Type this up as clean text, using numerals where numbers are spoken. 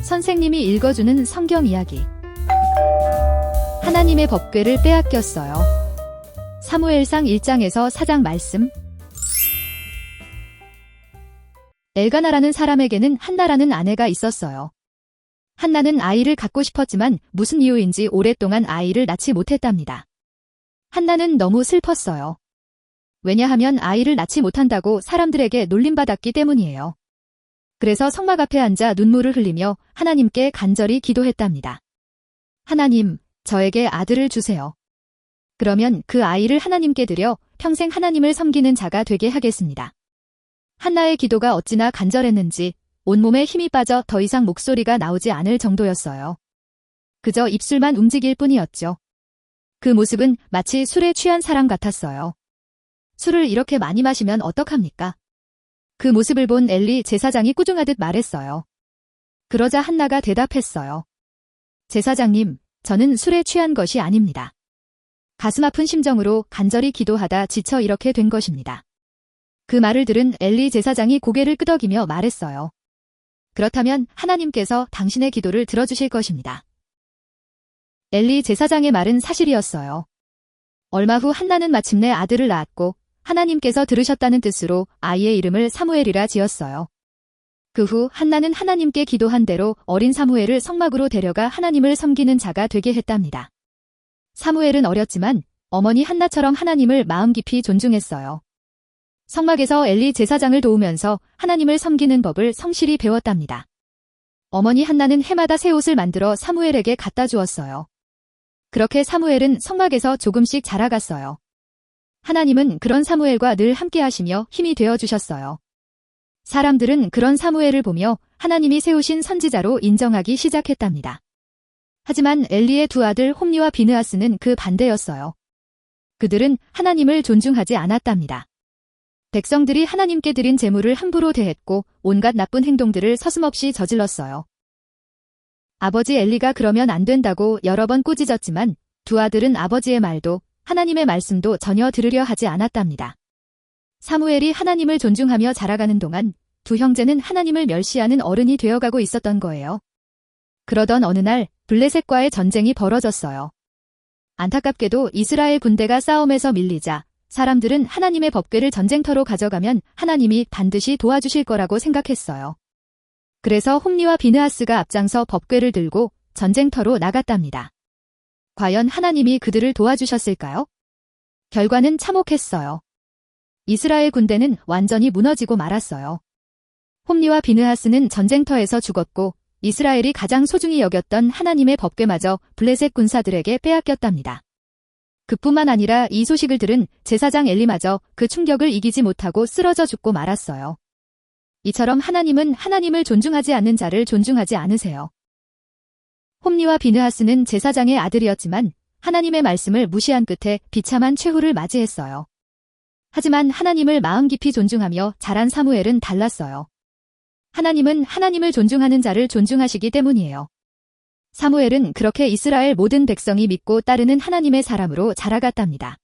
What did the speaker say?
선생님이 읽어주는 성경 이야기. 하나님의 법궤를 빼앗겼어요. 사무엘상 1장에서 4장 말씀. 엘가나라는 사람에게는 한나라는 아내가 있었어요. 한나는 아이를 갖고 싶었지만 무슨 이유인지 오랫동안 아이를 낳지 못했답니다. 한나는 너무 슬펐어요. 왜냐하면 아이를 낳지 못한다고 사람들에게 놀림받았기 때문이에요. 그래서 성막 앞에 앉아 눈물을 흘리며 하나님께 간절히 기도했답니다. 하나님, 저에게 아들을 주세요. 그러면 그 아이를 하나님께 드려 평생 하나님을 섬기는 자가 되게 하겠습니다. 한나의 기도가 어찌나 간절했는지 온몸에 힘이 빠져 더 이상 목소리가 나오지 않을 정도였어요. 그저 입술만 움직일 뿐이었죠. 그 모습은 마치 술에 취한 사람 같았어요. 술을 이렇게 많이 마시면 어떡합니까? 그 모습을 본 엘리 제사장이 꾸중하듯 말했어요. 그러자 한나가 대답했어요. 제사장님, 저는 술에 취한 것이 아닙니다. 가슴 아픈 심정으로 간절히 기도하다 지쳐 이렇게 된 것입니다. 그 말을 들은 엘리 제사장이 고개를 끄덕이며 말했어요. 그렇다면 하나님께서 당신의 기도를 들어주실 것입니다. 엘리 제사장의 말은 사실이었어요. 얼마 후 한나는 마침내 아들을 낳았고 하나님께서 들으셨다는 뜻으로 아이의 이름을 사무엘이라 지었어요. 그 후 한나는 하나님께 기도한 대로 어린 사무엘을 성막으로 데려가 하나님을 섬기는 자가 되게 했답니다. 사무엘은 어렸지만 어머니 한나처럼 하나님을 마음 깊이 존중했어요. 성막에서 엘리 제사장을 도우면서 하나님을 섬기는 법을 성실히 배웠답니다. 어머니 한나는 해마다 새 옷을 만들어 사무엘에게 갖다 주었어요. 그렇게 사무엘은 성막에서 조금씩 자라갔어요. 하나님은 그런 사무엘과 늘 함께 하시며 힘이 되어 주셨어요. 사람들은 그런 사무엘을 보며 하나님이 세우신 선지자로 인정하기 시작했답니다. 하지만 엘리의 두 아들 홈리와 비느하스는 그 반대였어요. 그들은 하나님을 존중하지 않았답니다. 백성들이 하나님께 드린 제물을 함부로 대했고 온갖 나쁜 행동들을 서슴없이 저질렀어요. 아버지 엘리가 그러면 안 된다고 여러 번 꾸짖었지만 두 아들은 아버지의 말도 하나님의 말씀도 전혀 들으려 하지 않았답니다. 사무엘이 하나님을 존중하며 자라가는 동안 두 형제는 하나님을 멸시하는 어른이 되어가고 있었던 거예요. 그러던 어느 날 블레셋과의 전쟁이 벌어졌어요. 안타깝게도 이스라엘 군대가 싸움에서 밀리자 사람들은 하나님의 법궤를 전쟁터로 가져가면 하나님이 반드시 도와주실 거라고 생각했어요. 그래서 홈리와 비느하스가 앞장서 법궤를 들고 전쟁터로 나갔답니다. 과연 하나님이 그들을 도와주셨을까요? 결과는 참혹했어요. 이스라엘 군대는 완전히 무너지고 말았어요. 홈리와 비느하스는 전쟁터에서 죽었고 이스라엘이 가장 소중히 여겼던 하나님의 법궤마저 블레셋 군사들에게 빼앗겼답니다. 그뿐만 아니라 이 소식을 들은 제사장 엘리마저 그 충격을 이기지 못하고 쓰러져 죽고 말았어요. 이처럼 하나님은 하나님을 존중하지 않는 자를 존중하지 않으세요. 홈리와 비느하스는 제사장의 아들이었지만 하나님의 말씀을 무시한 끝에 비참한 최후를 맞이했어요. 하지만 하나님을 마음 깊이 존중하며 자란 사무엘은 달랐어요. 하나님은 하나님을 존중하는 자를 존중하시기 때문이에요. 사무엘은 그렇게 이스라엘 모든 백성이 믿고 따르는 하나님의 사람으로 자라갔답니다.